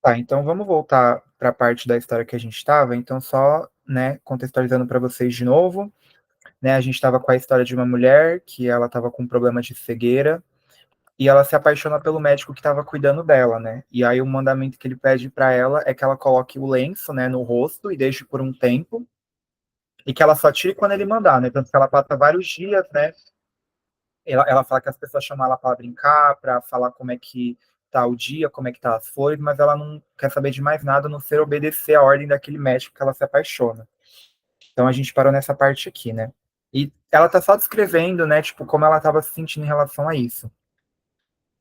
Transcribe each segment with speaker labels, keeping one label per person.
Speaker 1: Tá, então vamos voltar para a parte da história que a gente estava. Então, só, né, contextualizando para vocês de novo, né, a gente estava com a história de uma mulher que ela estava com um problema de cegueira e ela se apaixona pelo médico que estava cuidando dela, né? E aí o mandamento que ele pede para ela é que ela coloque o lenço, né, no rosto e deixe por um tempo e que ela só tire quando ele mandar, né? Tanto que ela passa vários dias, né? Ela fala que as pessoas chamam ela para brincar, para falar como é que tá o dia, como é que tá as flores, mas ela não quer saber de mais nada, a não ser obedecer a ordem daquele médico que ela se apaixona. Então a gente parou nessa parte aqui, né? E ela tá só descrevendo, né, tipo, como ela estava se sentindo em relação a isso.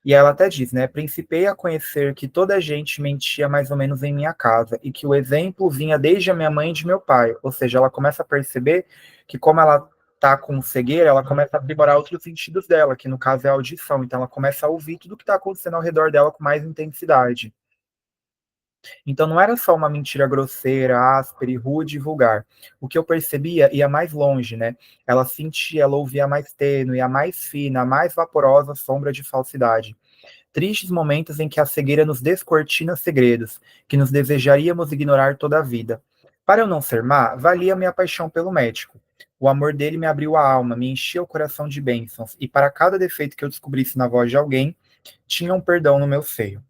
Speaker 1: E ela até diz, né? Principei a conhecer que toda a gente mentia mais ou menos em minha casa e que o exemplo vinha desde a minha mãe e de meu pai. Ou seja, ela começa a perceber que, como ela tá com cegueira, ela começa a aprimorar outros sentidos dela, que no caso é a audição. Então ela começa a ouvir tudo que está acontecendo ao redor dela com mais intensidade. Então não era só uma mentira grosseira, áspera e rude e vulgar. O que eu percebia ia mais longe, né? Ela sentia, ela ouvia a mais tênue, a mais fina, a mais vaporosa sombra de falsidade. Tristes momentos em que a cegueira nos descortina segredos, que nos desejaríamos ignorar toda a vida. Para eu não ser má, valia minha paixão pelo médico. O amor dele me abriu a alma, me enchia o coração de bênçãos, e para cada defeito que eu descobrisse na voz de alguém, tinha um perdão no meu seio.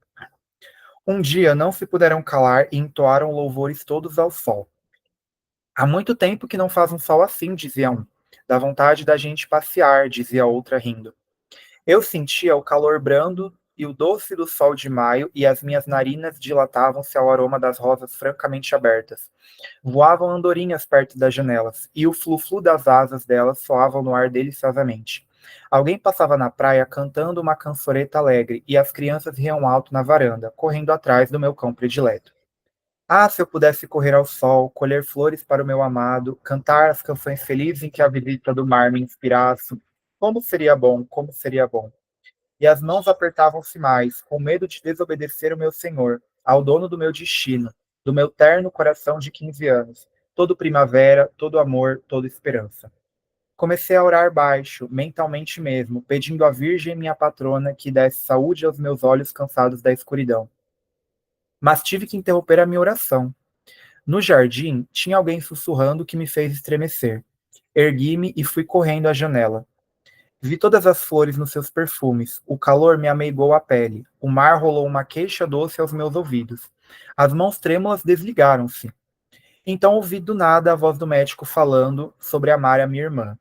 Speaker 1: Um dia não se puderam calar e entoaram louvores todos ao sol. Há muito tempo que não faz um sol assim, dizia um. Dá vontade da gente passear, dizia outra rindo. Eu sentia o calor brando e o doce do sol de maio, e as minhas narinas dilatavam-se ao aroma das rosas francamente abertas. Voavam andorinhas perto das janelas, e o flu-flu das asas delas soavam no ar deliciosamente. Alguém passava na praia cantando uma cançoreta alegre, e as crianças riam alto na varanda, correndo atrás do meu cão predileto. Ah, se eu pudesse correr ao sol, colher flores para o meu amado, cantar as canções felizes em que a visita do mar me inspirasse. Como seria bom, como seria bom. E as mãos apertavam-se mais, com medo de desobedecer o meu senhor, ao dono do meu destino, do meu terno coração de 15 anos, todo primavera, todo amor, toda esperança. Comecei a orar baixo, mentalmente mesmo, pedindo à Virgem, minha patrona, que desse saúde aos meus olhos cansados da escuridão. Mas tive que interromper a minha oração. No jardim, tinha alguém sussurrando que me fez estremecer. Ergui-me e fui correndo à janela. Vi todas as flores nos seus perfumes. O calor me ameigou a pele. O mar rolou uma queixa doce aos meus ouvidos. As mãos trêmulas desligaram-se. Então ouvi do nada a voz do médico falando sobre amar a minha irmã.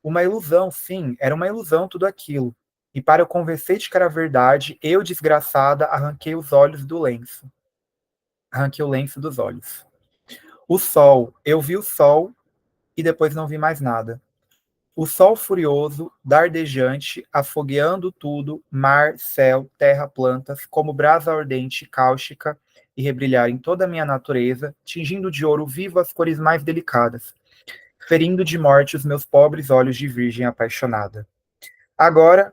Speaker 1: Uma ilusão, sim, era uma ilusão tudo aquilo. E para eu convencer de que era verdade, eu, desgraçada, arranquei os olhos do lenço. Arranquei o lenço dos olhos. O sol, eu vi o sol e depois não vi mais nada. O sol furioso, dardejante, afogueando tudo, mar, céu, terra, plantas, como brasa ardente, cáustica, e rebrilhar em toda a minha natureza, tingindo de ouro vivo as cores mais delicadas, ferindo de morte os meus pobres olhos de virgem apaixonada. Agora,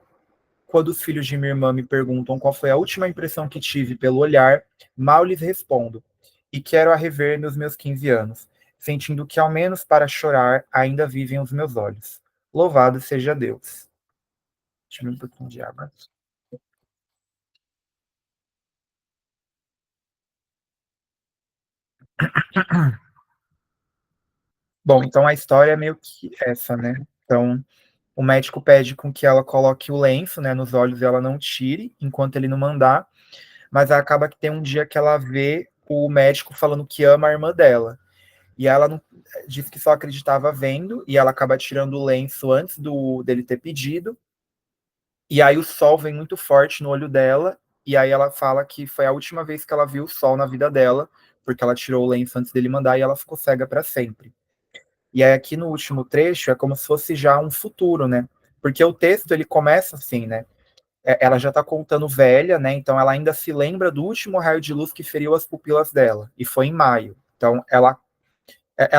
Speaker 1: quando os filhos de minha irmã me perguntam qual foi a última impressão que tive pelo olhar, mal lhes respondo, e quero a rever nos meus 15 anos, sentindo que ao menos para chorar ainda vivem os meus olhos. Louvado seja Deus. Deixa eu ver um pouquinho de água. Bom, então a história é meio que essa, né? Então, o médico pede com que ela coloque o lenço, né, nos olhos e ela não tire, enquanto ele não mandar, mas acaba que tem um dia que ela vê o médico falando que ama a irmã dela. E ela não, diz que só acreditava vendo, e ela acaba tirando o lenço antes dele ter pedido. E aí o sol vem muito forte no olho dela, e aí ela fala que foi a última vez que ela viu o sol na vida dela, porque ela tirou o lenço antes dele mandar e ela ficou cega para sempre. E aí aqui no último trecho é como se fosse já um futuro, né? Porque o texto ele começa assim, né? Ela já está contando velha, né? Então ela ainda se lembra do último raio de luz que feriu as pupilas dela, e foi em maio. Então ela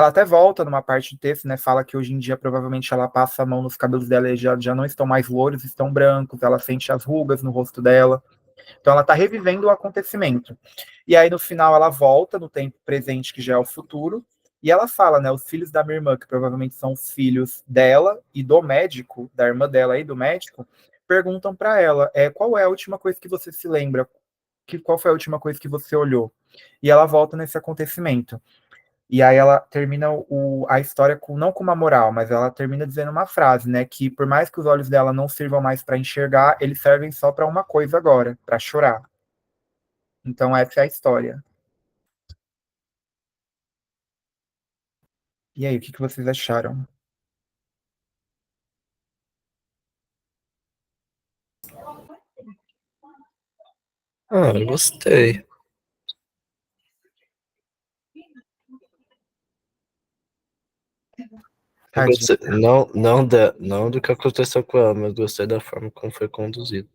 Speaker 1: até volta numa parte do texto, né? Fala que hoje em dia provavelmente ela passa a mão nos cabelos dela e já não estão mais louros, estão brancos, ela sente as rugas no rosto dela. Então ela está revivendo o acontecimento. E aí no final ela volta no tempo presente, que já é o futuro, e ela fala, né? Os filhos da minha irmã, que provavelmente são os filhos dela e do médico, da irmã dela e do médico, perguntam para ela: qual é a última coisa que você se lembra qual foi a última coisa que você olhou? E ela volta nesse acontecimento. E aí ela termina a história com, não com uma moral, mas ela termina dizendo uma frase, né? Que por mais que os olhos dela não sirvam mais para enxergar, eles servem só para uma coisa agora, para chorar. Então essa é a história. E aí, o que vocês acharam?
Speaker 2: Ah, eu gostei. Eu
Speaker 1: Tadinha.
Speaker 2: gostei, não do que aconteceu com ela, mas gostei da forma como foi conduzido.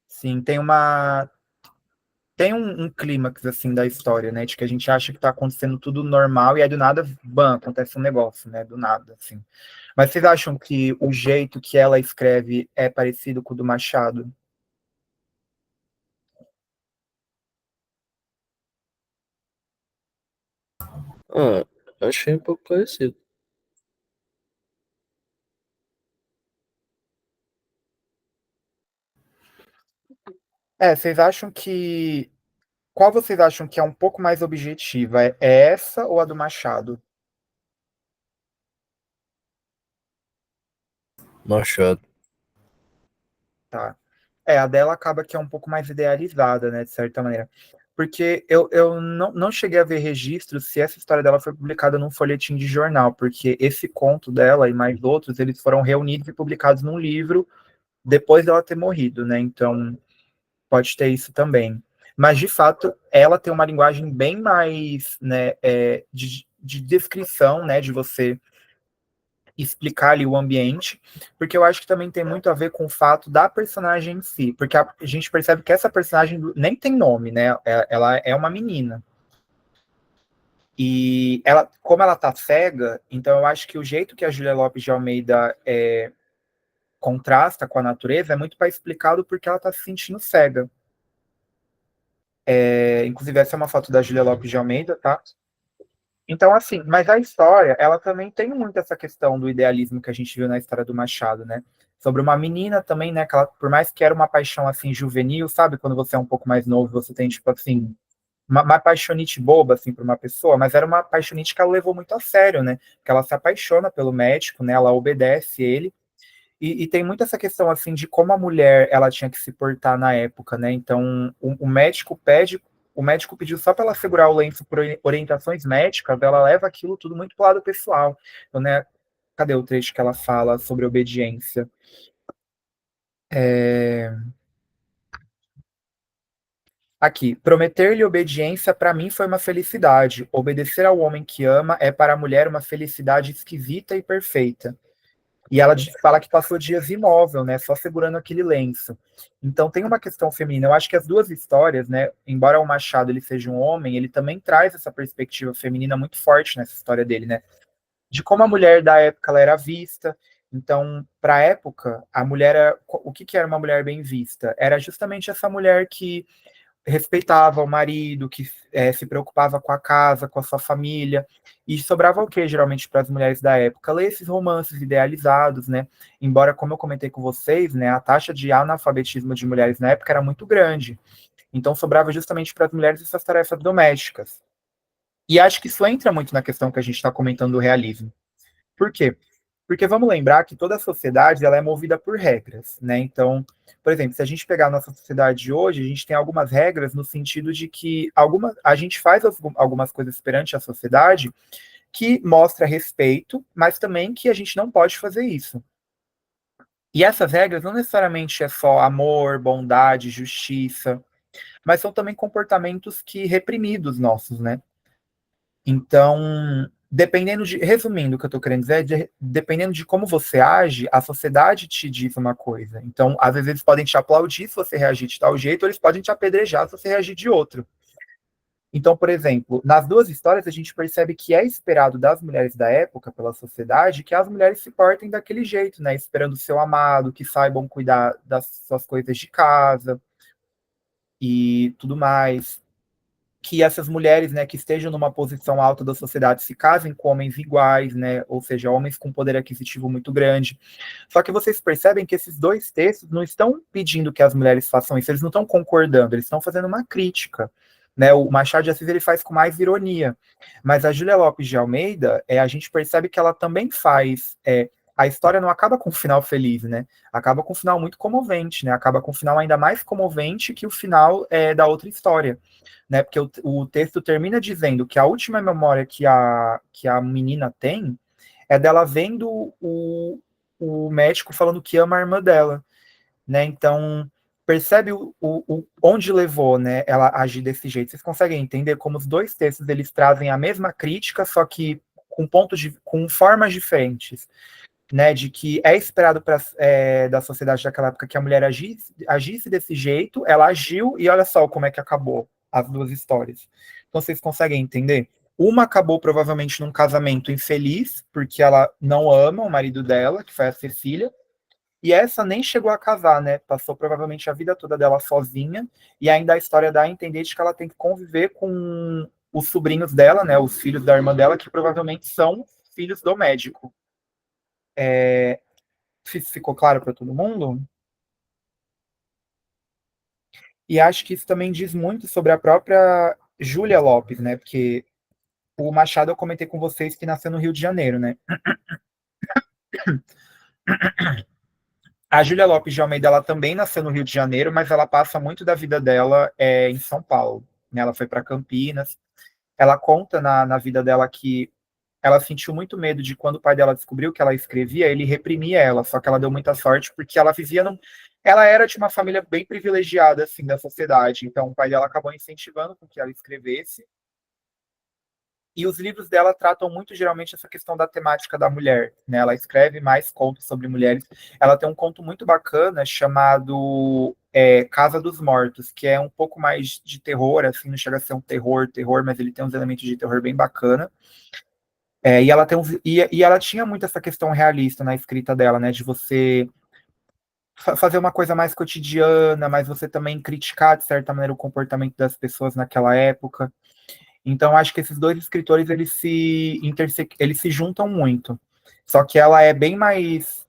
Speaker 1: Sim, tem um clímax assim da história, né? De que a gente acha que tá acontecendo tudo normal e aí do nada, bam, acontece um negócio, né? Do nada, assim. Mas vocês acham que o jeito que ela escreve é parecido com o do Machado?
Speaker 2: Ah, achei um pouco parecido.
Speaker 1: Vocês acham que. Qual vocês acham que é um pouco mais objetiva? É essa ou a do Machado?
Speaker 2: Machado.
Speaker 1: Tá. A dela acaba que é um pouco mais idealizada, né, de certa maneira. Porque eu não cheguei a ver registros se essa história dela foi publicada num folhetim de jornal, porque esse conto dela e mais outros, eles foram reunidos e publicados num livro depois dela ter morrido, né? Então, pode ter isso também. Mas, de fato, ela tem uma linguagem bem mais, né, de descrição, né, de você explicar ali o ambiente, porque eu acho que também tem muito a ver com o fato da personagem em si, porque a gente percebe que essa personagem nem tem nome, né? Ela é uma menina. E ela, como ela tá cega, então eu acho que o jeito que a Julia Lopes de Almeida contrasta com a natureza é muito para explicar do porquê ela tá se sentindo cega. Inclusive, essa é uma foto da Julia Lopes de Almeida, tá? Então, assim, mas a história, ela também tem muito essa questão do idealismo que a gente viu na história do Machado, né? Sobre uma menina também, né? Que ela, por mais que era uma paixão, assim, juvenil, sabe? Quando você é um pouco mais novo, você tem, tipo, assim, uma paixonite boba, assim, por uma pessoa, mas era uma paixonite que ela levou muito a sério, né? Que ela se apaixona pelo médico, né? Ela obedece ele, e tem muito essa questão, assim, de como a mulher, ela tinha que se portar na época, né? Então, o médico pediu só para ela segurar o lenço por orientações médicas, ela leva aquilo tudo muito pro lado pessoal. Então, né, cadê o trecho que ela fala sobre obediência? É... Aqui, prometer-lhe obediência para mim foi uma felicidade. Obedecer ao homem que ama é para a mulher uma felicidade esquisita e perfeita. E ela fala que passou dias imóvel, né, só segurando aquele lenço. Então tem uma questão feminina. Eu acho que as duas histórias, né, embora o Machado ele seja um homem, ele também traz essa perspectiva feminina muito forte nessa história dele, né, de como a mulher da época ela era vista. Então, para a época, a mulher o que era uma mulher bem vista? Era justamente essa mulher que respeitava o marido, que se preocupava com a casa, com a sua família. E sobrava o que geralmente para as mulheres da época? Ler esses romances idealizados, né? Embora, como eu comentei com vocês, né, a taxa de analfabetismo de mulheres na época era muito grande. Então sobrava justamente para as mulheres essas tarefas domésticas. E acho que isso entra muito na questão que a gente está comentando do realismo. Por quê? Porque vamos lembrar que toda a sociedade ela é movida por regras, né? Então, por exemplo, se a gente pegar a nossa sociedade de hoje, a gente tem algumas regras no sentido de que a gente faz algumas coisas perante a sociedade que mostra respeito, mas também que a gente não pode fazer isso. E essas regras não necessariamente é só amor, bondade, justiça, mas são também comportamentos que reprimidos nossos, né? Então, resumindo o que eu estou querendo dizer, dependendo de como você age, a sociedade te diz uma coisa. Então, às vezes eles podem te aplaudir se você reagir de tal jeito, ou eles podem te apedrejar se você reagir de outro. Então, por exemplo, nas duas histórias a gente percebe que é esperado das mulheres da época, pela sociedade, que as mulheres se portem daquele jeito, né? Esperando o seu amado, que saibam cuidar das suas coisas de casa e tudo mais. que essas mulheres, né, que estejam numa posição alta da sociedade se casem com homens iguais, né, ou seja, homens com poder aquisitivo muito grande. Só que vocês percebem que esses dois textos não estão pedindo que as mulheres façam isso, eles não estão concordando, eles estão fazendo uma crítica. Né, o Machado de Assis ele faz com mais ironia, mas a Júlia Lopes de Almeida, a gente percebe que ela também faz. A história não acaba com um final feliz, né? Acaba com um final muito comovente, né? Acaba com um final ainda mais comovente que o final da outra história, né? Porque o texto termina dizendo que a última memória que a menina tem é dela vendo o médico falando que ama a irmã dela, né? Então, percebe onde levou, né, ela agir desse jeito. Vocês conseguem entender como os dois textos eles trazem a mesma crítica, só que com formas diferentes, né? De que é esperado da sociedade daquela época que a mulher agisse desse jeito, ela agiu e olha só como é que acabou as duas histórias. Então, vocês conseguem entender? Uma acabou provavelmente num casamento infeliz, porque ela não ama o marido dela, que foi a Cecília, e essa nem chegou a casar, né? Passou provavelmente a vida toda dela sozinha, e ainda a história dá a entender de que ela tem que conviver com os sobrinhos dela, né? Os filhos da irmã dela, que provavelmente são filhos do médico. Ficou claro para todo mundo? E acho que isso também diz muito sobre a própria Júlia Lopes, né? Porque o Machado eu comentei com vocês que nasceu no Rio de Janeiro, né? A Júlia Lopes de Almeida ela também nasceu no Rio de Janeiro, mas ela passa muito da vida dela em São Paulo. Né? Ela foi para Campinas. Ela conta na vida dela que ela sentiu muito medo de quando o pai dela descobriu que ela escrevia, ele reprimia ela, só que ela deu muita sorte porque ela vivia ela era de uma família bem privilegiada assim da sociedade, então o pai dela acabou incentivando com que ela escrevesse. E os livros dela tratam muito geralmente essa questão da temática da mulher, né? Ela escreve mais contos sobre mulheres. Ela tem um conto muito bacana chamado Casa dos Mortos, que é um pouco mais de terror, assim, não chega a ser um terror, mas ele tem uns elementos de terror bem bacana. E ela tem e ela tinha muito essa questão realista na escrita dela, né? De você fazer uma coisa mais cotidiana, mas você também criticar, de certa maneira, o comportamento das pessoas naquela época. Então, acho que esses dois escritores eles se juntam muito. Só que ela é bem mais.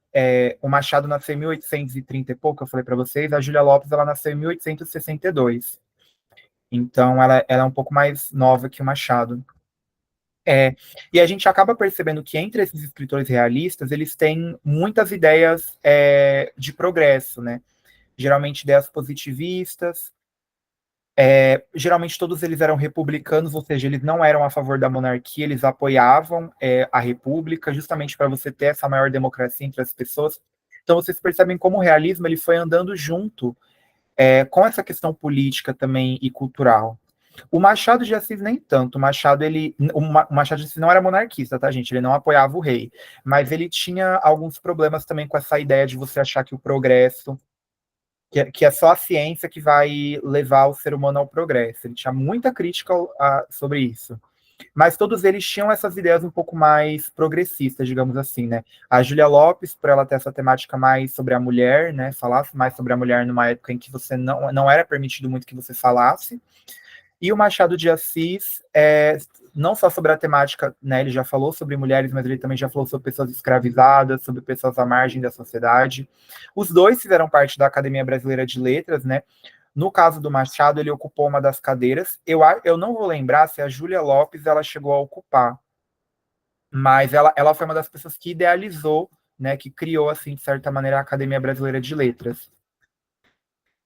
Speaker 1: O Machado nasceu em 1830 e trinta e pouco, eu falei para vocês. A Júlia Lopes ela nasceu em 1862. Então, ela é um pouco mais nova que o Machado. E a gente acaba percebendo que entre esses escritores realistas, eles têm muitas ideias de progresso, né? Geralmente ideias positivistas, geralmente todos eles eram republicanos, ou seja, eles não eram a favor da monarquia, eles apoiavam a república, justamente para você ter essa maior democracia entre as pessoas. Então vocês percebem como o realismo ele foi andando junto com essa questão política também e cultural. O Machado de Assis nem tanto. O Machado de Assis não era monarquista, tá, gente? Ele não apoiava o rei, mas ele tinha alguns problemas também com essa ideia de você achar que o progresso que é só a ciência que vai levar o ser humano ao progresso. Ele tinha muita crítica sobre isso. Mas todos eles tinham essas ideias um pouco mais progressistas, digamos assim, né? A Júlia Lopes, por ela ter essa temática mais sobre a mulher, né? Falasse mais sobre a mulher numa época em que você não era permitido muito que você falasse. E o Machado de Assis, não só sobre a temática, né, ele já falou sobre mulheres, mas ele também já falou sobre pessoas escravizadas, sobre pessoas à margem da sociedade. Os dois fizeram parte da Academia Brasileira de Letras, né? No caso do Machado, ele ocupou uma das cadeiras. Eu não vou lembrar se a Júlia Lopes ela chegou a ocupar, mas ela foi uma das pessoas que idealizou, né, que criou, assim, de certa maneira, a Academia Brasileira de Letras.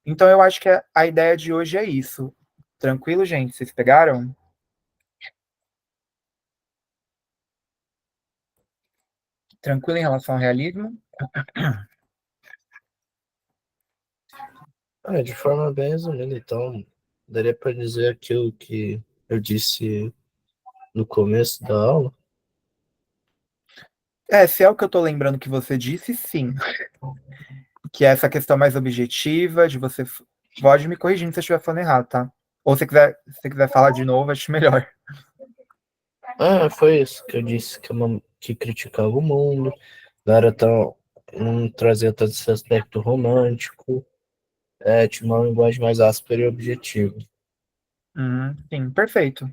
Speaker 1: Então, eu acho que a ideia de hoje é isso. Tranquilo, gente? Vocês pegaram? Tranquilo em relação ao realismo?
Speaker 2: De forma bem resumida, então, daria para dizer aquilo que eu disse no começo da aula.
Speaker 1: Se é o que eu tô lembrando que você disse, sim. Que é essa questão mais objetiva, de você. Pode me corrigir se eu estiver falando errado, tá? Ou se você quiser falar de novo, acho melhor.
Speaker 2: Foi isso que eu disse, que criticava o mundo, não era tão, não trazia tanto esse aspecto romântico, tinha uma linguagem mais áspera e objetiva.
Speaker 1: Sim, perfeito.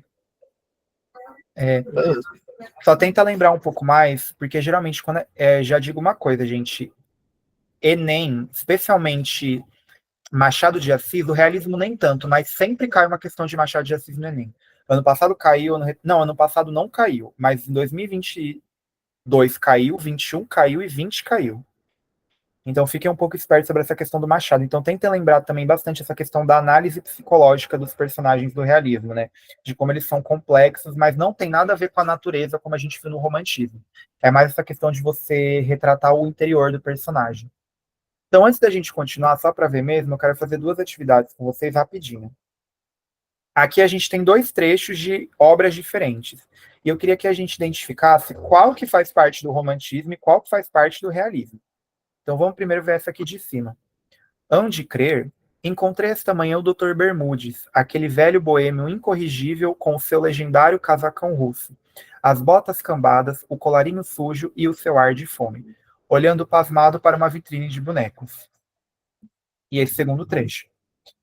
Speaker 1: É,
Speaker 2: Beleza.
Speaker 1: só tenta lembrar um pouco mais, porque geralmente, já digo uma coisa, gente, Enem, especialmente Machado de Assis, o realismo nem tanto, mas sempre cai uma questão de Machado de Assis no Enem. Ano passado caiu, não, ano passado não caiu, mas em 2022 caiu, 21 caiu e 20 caiu. Então fiquem um pouco espertos sobre essa questão do Machado. Então tentem lembrar também bastante essa questão da análise psicológica dos personagens do realismo, né? De como eles são complexos, mas não tem nada a ver com a natureza como a gente viu no romantismo. É mais essa questão de você retratar o interior do personagem. Então, antes da gente continuar, só para ver mesmo, eu quero fazer duas atividades com vocês rapidinho. Aqui a gente tem dois trechos de obras diferentes. E eu queria que a gente identificasse qual que faz parte do romantismo e qual que faz parte do realismo. Então vamos primeiro ver essa aqui de cima. Hão de crer, encontrei esta manhã o Dr. Bermudes, aquele velho boêmio incorrigível com o seu legendário casacão russo, as botas cambadas, o colarinho sujo e o seu ar de fome, olhando pasmado para uma vitrine de bonecos. E esse segundo trecho.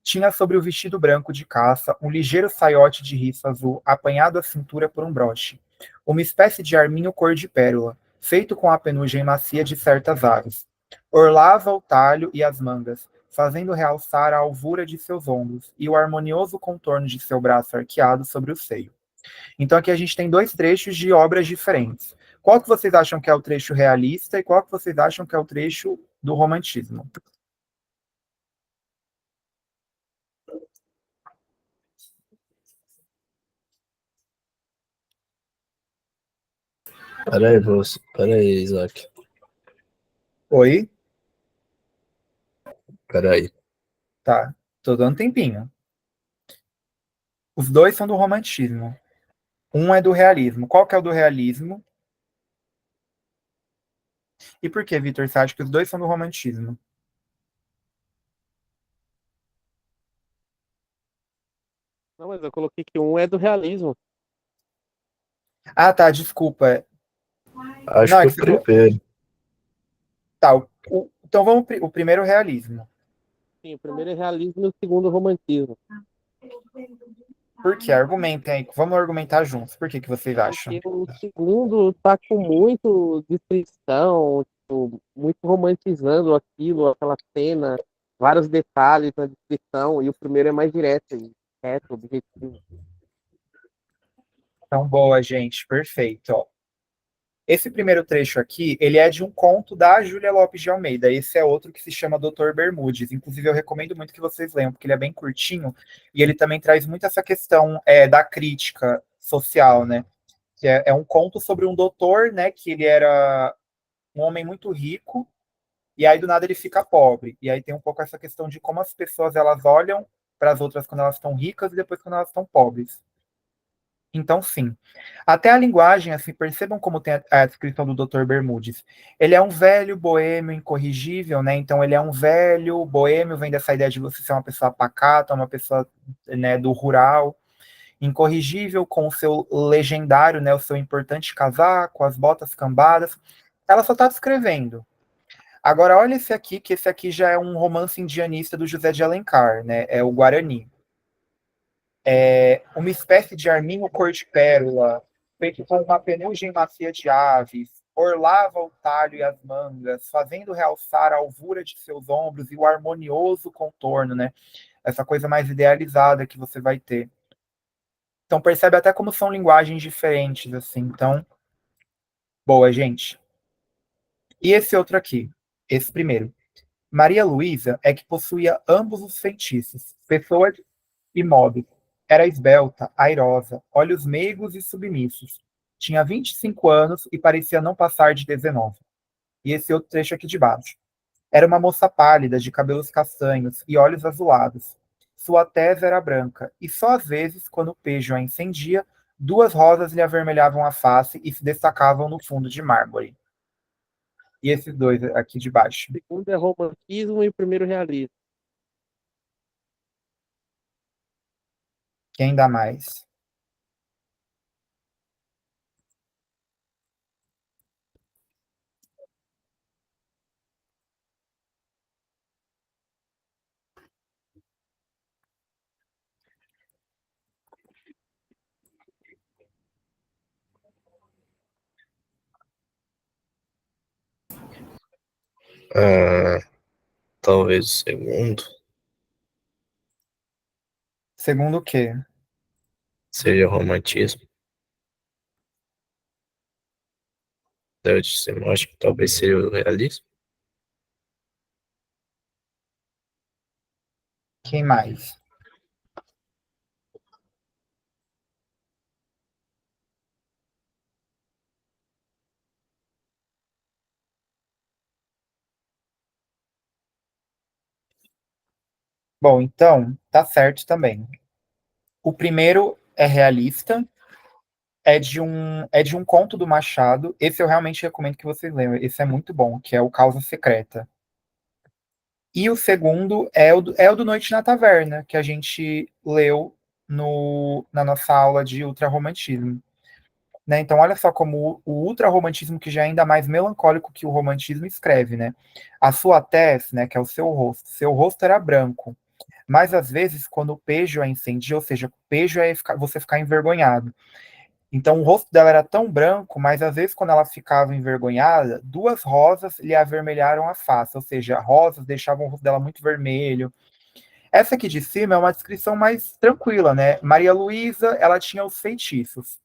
Speaker 1: Tinha sobre o vestido branco de caça um ligeiro saiote de riça azul apanhado à cintura por um broche, uma espécie de arminho cor de pérola, feito com a penugem macia de certas aves. Orlava o talho e as mangas, fazendo realçar a alvura de seus ombros e o harmonioso contorno de seu braço arqueado sobre o seio. Então aqui a gente tem dois trechos de obras diferentes. Qual que vocês acham que é o trecho realista e qual que vocês acham que é o trecho do romantismo?
Speaker 2: Pera aí, Isaac.
Speaker 1: Oi?
Speaker 2: Pera aí.
Speaker 1: Tá, tô dando tempinho. Os dois são do romantismo. Um é do realismo. Qual que é o do realismo? E por que, Vitor, você acha que os dois são do romantismo?
Speaker 3: Não, mas eu coloquei que um é do realismo.
Speaker 1: Ah, tá, desculpa.
Speaker 2: Acho
Speaker 1: Não,
Speaker 2: que
Speaker 1: é
Speaker 2: o
Speaker 1: que você colocou.
Speaker 2: primeiro.
Speaker 1: Tá, então vamos. O primeiro é o realismo.
Speaker 3: Sim, o primeiro é realismo e o segundo é romantismo.
Speaker 1: Por quê? Argumentem aí. Vamos argumentar juntos. Por que que vocês acham?
Speaker 3: Porque o segundo tá com muito descrição, tipo, muito romantizando aquilo, aquela cena, vários detalhes na descrição, e o primeiro é mais direto, e reto, objetivo.
Speaker 1: Então, boa, gente. Perfeito. Ó. Esse primeiro trecho aqui, ele é de um conto da Júlia Lopes de Almeida. Esse é outro que se chama Doutor Bermudes. Inclusive, eu recomendo muito que vocês leiam, porque ele é bem curtinho e ele também traz muito essa questão da crítica social, né? Que é um conto sobre um doutor, né? Que ele era um homem muito rico e aí do nada ele fica pobre. E aí tem um pouco essa questão de como as pessoas elas olham para as outras quando elas estão ricas e depois quando elas estão pobres. Então, sim. Até a linguagem, assim, percebam como tem a descrição do Dr. Bermudes. Ele é um velho boêmio incorrigível, né? Então, ele é um velho boêmio, vem dessa ideia de você ser uma pessoa pacata, uma pessoa, né, do rural, incorrigível com o seu legendário, né, o seu importante casaco, as botas cambadas. Ela só está descrevendo. Agora, olha esse aqui, que esse aqui já é um romance indianista do José de Alencar, né? É o Guarani. Uma espécie de arminho cor de pérola, feito com uma penugem macia de aves, orlava o talho e as mangas, fazendo realçar a alvura de seus ombros e o harmonioso contorno, né? Essa coisa mais idealizada que você vai ter. Então percebe até como são linguagens diferentes, assim. Então, boa, gente. E esse outro aqui, esse primeiro. Maria Luísa é que possuía ambos os feitiços, pessoa e modo. Era esbelta, airosa, olhos meigos e submissos. Tinha 25 anos e parecia não passar de 19. E esse outro trecho aqui de baixo. Era uma moça pálida, de cabelos castanhos e olhos azulados. Sua tez era branca, e só às vezes, quando o pejo a incendia, duas rosas lhe avermelhavam a face e se destacavam no fundo de mármore. E esses dois aqui de baixo.
Speaker 3: O segundo é romantismo e o primeiro é realismo.
Speaker 1: Quem dá mais?
Speaker 2: Talvez o segundo
Speaker 1: Segundo o quê?
Speaker 2: seja romantismo. Daí eu disse, eu acho que talvez seja o realismo.
Speaker 1: Quem mais? Bom, então, tá certo também. O primeiro é realista, é de um conto do Machado. Esse eu realmente recomendo que vocês leiam. Esse é muito bom, que é o Causa Secreta. E o segundo é o do Noite na Taverna, que a gente leu na nossa aula de ultrarromantismo. Né? Então, olha só como o ultrarromantismo, que já é ainda mais melancólico que o romantismo, escreve, né? A sua tez, né, que é o seu rosto era branco, mas às vezes, quando o pejo a incendia, ou seja, o pejo é você ficar envergonhado. Então, o rosto dela era tão branco, mas às vezes, quando ela ficava envergonhada, duas rosas lhe avermelharam a face, ou seja, rosas deixavam o rosto dela muito vermelho. Essa aqui de cima é uma descrição mais tranquila, né? Maria Luísa, ela tinha os feitiços.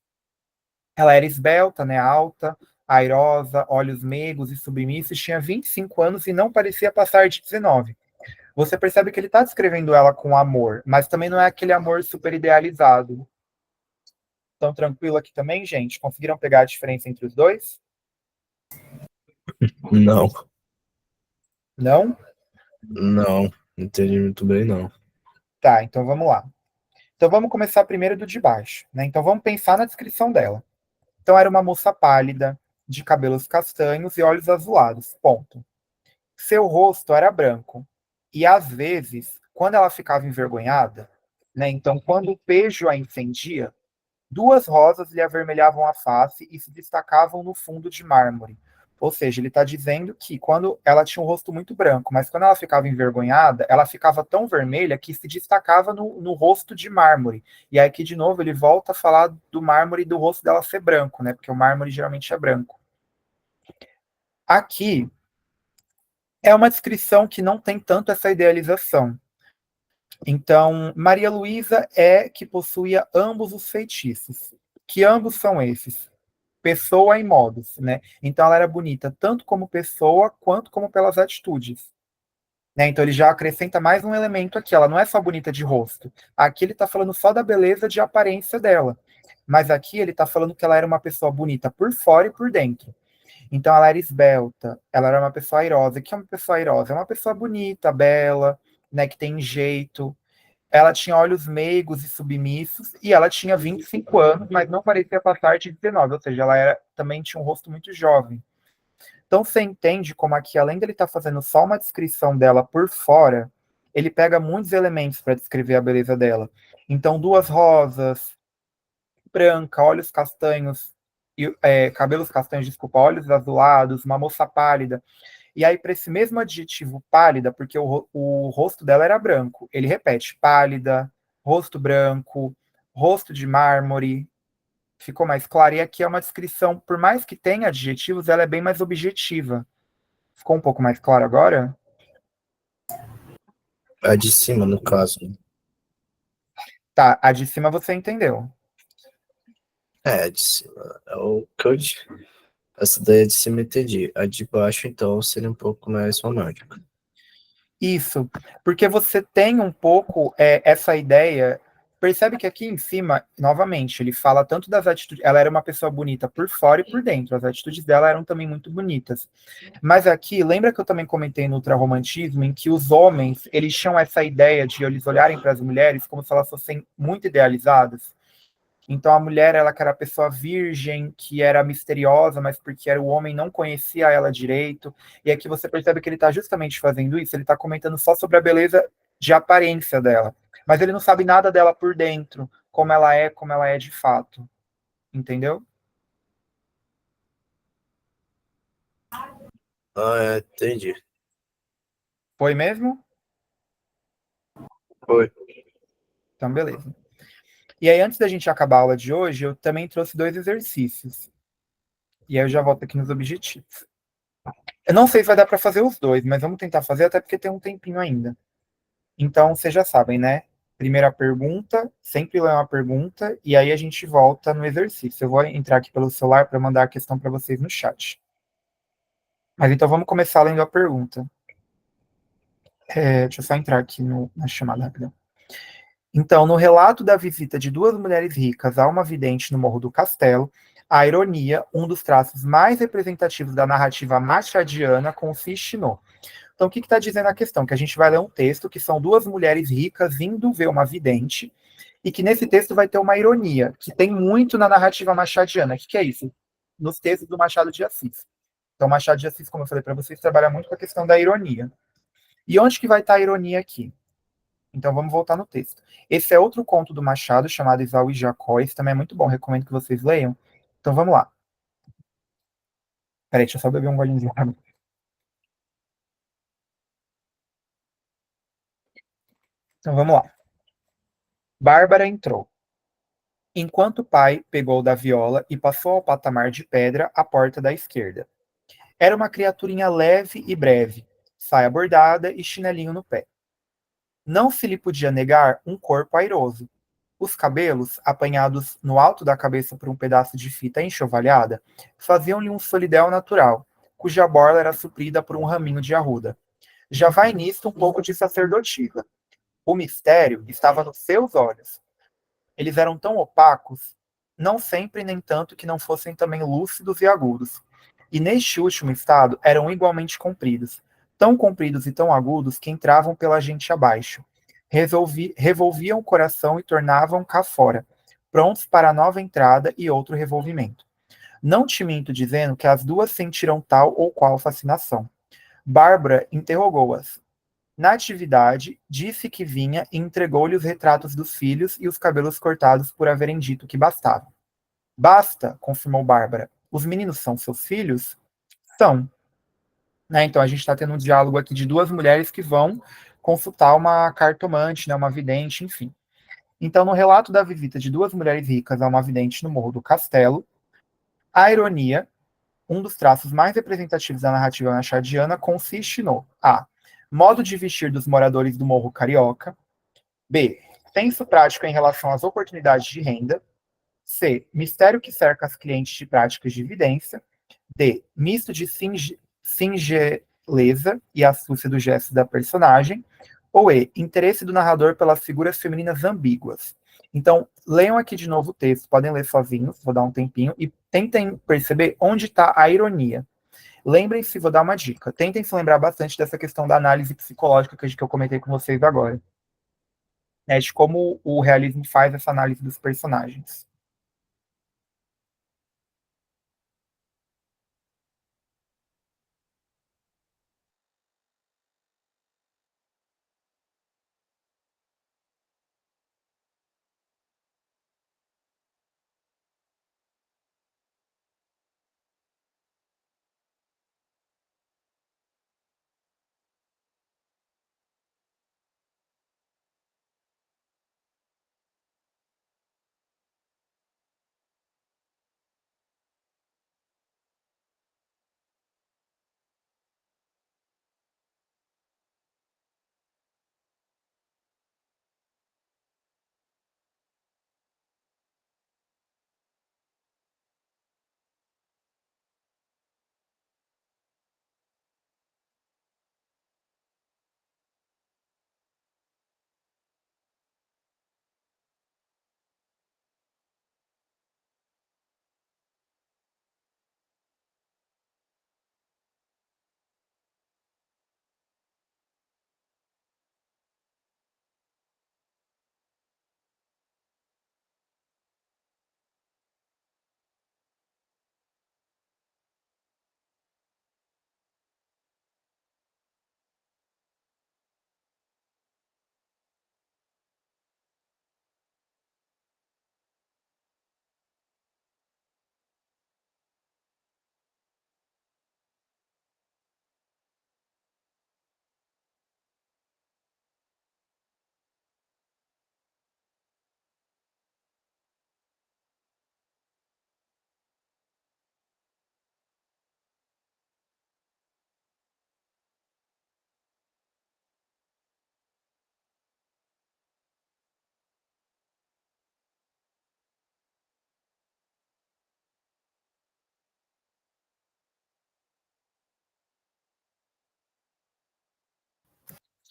Speaker 1: Ela era esbelta, né, alta, airosa, olhos meigos e submissos, tinha 25 anos e não parecia passar de 19. Você percebe que ele está descrevendo ela com amor, mas também não é aquele amor super idealizado. Tão tranquilo aqui também, gente? Conseguiram pegar a diferença entre os dois?
Speaker 2: Não,
Speaker 1: Não?
Speaker 2: não entendi muito bem, não.
Speaker 1: Tá, então vamos lá. Então vamos começar primeiro do de baixo, né? Então vamos pensar na descrição dela. Então era uma moça pálida, de cabelos castanhos e olhos azulados. Ponto. Seu rosto era branco. E às vezes, quando ela ficava envergonhada, né? Então quando o pejo a incendia, duas rosas lhe avermelhavam a face e se destacavam no fundo de mármore. Ou seja, ele está dizendo que quando ela tinha um rosto muito branco, mas quando ela ficava envergonhada, ela ficava tão vermelha que se destacava no rosto de mármore. E aí aqui, de novo, ele volta a falar do mármore e do rosto dela ser branco, né? Porque o mármore geralmente é branco. Aqui é uma descrição que não tem tanto essa idealização. Então, Maria Luísa é que possuía ambos os feitiços. Que ambos são esses? Pessoa e modos, né? Então ela era bonita tanto como pessoa quanto como pelas atitudes. Né? Então ele já acrescenta mais um elemento aqui. Ela não é só bonita de rosto. Aqui ele está falando só da beleza de aparência dela. Mas aqui ele está falando que ela era uma pessoa bonita por fora e por dentro. Então ela era esbelta, ela era uma pessoa airosa. O que é uma pessoa airosa? É uma pessoa bonita, bela, né, que tem jeito. Ela tinha olhos meigos e submissos, e ela tinha 25 anos, mas não parecia passar de 19, ou seja, também tinha um rosto muito jovem. Então você entende como aqui, além dele estar fazendo só uma descrição dela por fora, ele pega muitos elementos para descrever a beleza dela. Então, duas rosas, branca, olhos castanhos, cabelos castanhos, desculpa, olhos azulados, uma moça pálida. E aí, para esse mesmo adjetivo pálida, porque o rosto dela era branco, ele repete pálida, rosto branco, rosto de mármore, ficou mais claro. E aqui é uma descrição, por mais que tenha adjetivos, ela é bem mais objetiva. Ficou um pouco mais claro agora?
Speaker 2: A de cima, no caso.
Speaker 1: Tá, a de cima você entendeu.
Speaker 2: A de cima. É o que eu disse. Essa daí é de cima eu entendi. A de baixo, então, seria um pouco mais romântica.
Speaker 1: Isso, porque você tem um pouco essa ideia. Percebe que aqui em cima, novamente, ele fala tanto das atitudes. Ela era uma pessoa bonita por fora e por dentro. As atitudes dela eram também muito bonitas. Mas aqui, lembra que eu também comentei no ultrarromantismo, em que os homens, eles tinham essa ideia de eles olharem para as mulheres como se elas fossem muito idealizadas? Então a mulher, ela que era a pessoa virgem, que era misteriosa, mas porque era o homem não conhecia ela direito. E aqui você percebe que ele está justamente fazendo isso, ele está comentando só sobre a beleza de aparência dela. Mas ele não sabe nada dela por dentro, como ela é de fato. Entendeu?
Speaker 2: Entendi.
Speaker 1: Foi mesmo?
Speaker 2: Foi.
Speaker 1: Então, beleza. E aí, antes da gente acabar a aula de hoje, eu também trouxe dois exercícios. E aí eu já volto aqui nos objetivos. Eu não sei se vai dar para fazer os dois, mas vamos tentar fazer, até porque tem um tempinho ainda. Então, vocês já sabem, né? Primeira pergunta, sempre lê uma pergunta, e aí a gente volta no exercício. Eu vou entrar aqui pelo celular para mandar a questão para vocês no chat. Mas então vamos começar lendo a pergunta. Deixa eu só entrar aqui na chamada rapidão. Então, no relato da visita de duas mulheres ricas a uma vidente no Morro do Castelo, a ironia, um dos traços mais representativos da narrativa machadiana, consiste no. Então, o que está dizendo a questão? Que a gente vai ler um texto que são duas mulheres ricas indo ver uma vidente, e que nesse texto vai ter uma ironia, que tem muito na narrativa machadiana. O que é isso? Nos textos do Machado de Assis. Então, Machado de Assis, como eu falei para vocês, trabalha muito com a questão da ironia. E onde que vai estar a ironia aqui? Então vamos voltar no texto. Esse é outro conto do Machado, chamado Esaú e Jacó. Esse também é muito bom, recomendo que vocês leiam. Então vamos lá. Peraí, deixa eu só beber um golinho de água. Então vamos lá. Bárbara entrou. Enquanto o pai pegou da viola e passou ao patamar de pedra à porta da esquerda. Era uma criaturinha leve e breve, saia bordada e chinelinho no pé. Não se lhe podia negar um corpo airoso. Os cabelos, apanhados no alto da cabeça por um pedaço de fita enxovalhada, faziam-lhe um solidéu natural, cuja borla era suprida por um raminho de arruda. Já vai nisto um pouco de sacerdotisa. O mistério estava nos seus olhos. Eles eram tão opacos, não sempre nem tanto que não fossem também lúcidos e agudos. E neste último estado eram igualmente compridos, tão compridos e tão agudos que entravam pela gente abaixo. Revolviam o coração e tornavam cá fora, prontos para a nova entrada e outro revolvimento. Não te minto dizendo que as duas sentiram tal ou qual fascinação. Bárbara interrogou-as. Natividade disse que vinha e entregou-lhe os retratos dos filhos e os cabelos cortados por haverem dito que bastava. Basta, confirmou Bárbara. Os meninos são seus filhos? São. Né? Então a gente está tendo um diálogo aqui de duas mulheres que vão consultar uma cartomante, né, uma vidente, enfim. Então, no relato da visita de duas mulheres ricas a uma vidente no Morro do Castelo, a ironia, um dos traços mais representativos da narrativa machadiana, consiste no A. Modo de vestir dos moradores do Morro Carioca. B. Senso prático em relação às oportunidades de renda. C. Mistério que cerca as clientes de práticas de evidência. D. Misto de singeleza e astúcia do gesto da personagem. Ou E. Interesse do narrador pelas figuras femininas ambíguas. Então, leiam aqui de novo o texto, podem ler sozinhos, vou dar um tempinho, e tentem perceber onde está a ironia. Lembrem-se, vou dar uma dica, tentem se lembrar bastante dessa questão da análise psicológica que eu comentei com vocês agora, né, de como o realismo faz essa análise dos personagens.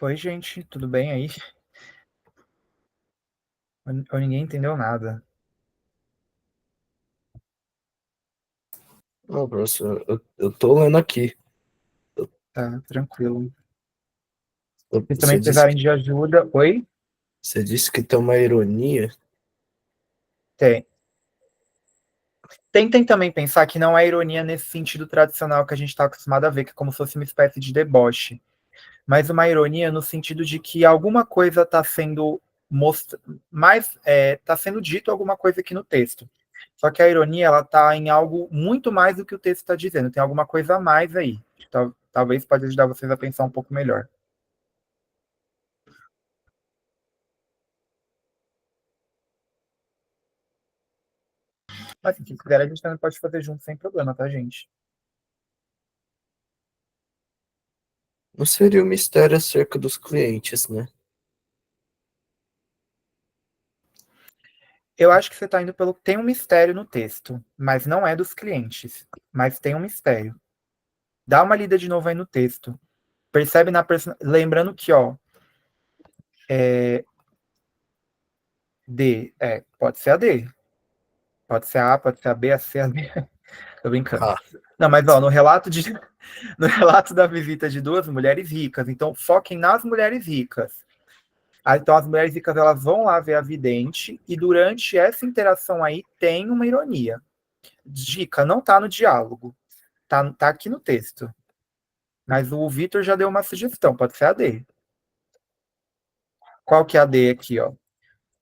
Speaker 1: Oi, gente, tudo bem aí? Ou ninguém entendeu nada?
Speaker 2: Não, professor, eu tô lendo aqui.
Speaker 1: Tá, tranquilo. Se
Speaker 2: Você
Speaker 1: também
Speaker 2: disse,
Speaker 1: precisarem de ajuda. Oi?
Speaker 2: você disse que tem uma ironia.
Speaker 1: Tem. Tentem também pensar que não é ironia nesse sentido tradicional que a gente está acostumado a ver, que é como se fosse uma espécie de deboche. Mas uma ironia no sentido de que alguma coisa está sendo está sendo dito alguma coisa aqui no texto. Só que a ironia ela está em algo muito mais do que o texto está dizendo. Tem alguma coisa a mais aí. Talvez pode ajudar vocês a pensar um pouco melhor. Mas se quiser, a gente também pode fazer junto sem problema, tá, gente?
Speaker 2: Não seria um mistério acerca dos clientes, né?
Speaker 1: Eu acho que você está indo pelo. Tem um mistério no texto, mas não é dos clientes. Mas tem um mistério. Dá uma lida de novo aí no texto. Percebe na person... Lembrando que, ó, D, pode ser a D. Pode ser a A, pode ser a B, a C, a D. Tô brincando.
Speaker 2: Ah,
Speaker 1: Não, mas ó, no relato de no relato da visita de duas mulheres ricas, então foquem nas mulheres ricas. Então as mulheres ricas elas vão lá ver a vidente e durante essa interação aí tem uma ironia. Dica, não tá no diálogo, tá aqui no texto. Mas o Vitor já deu uma sugestão, pode ser a D. Qual que é a D aqui, ó?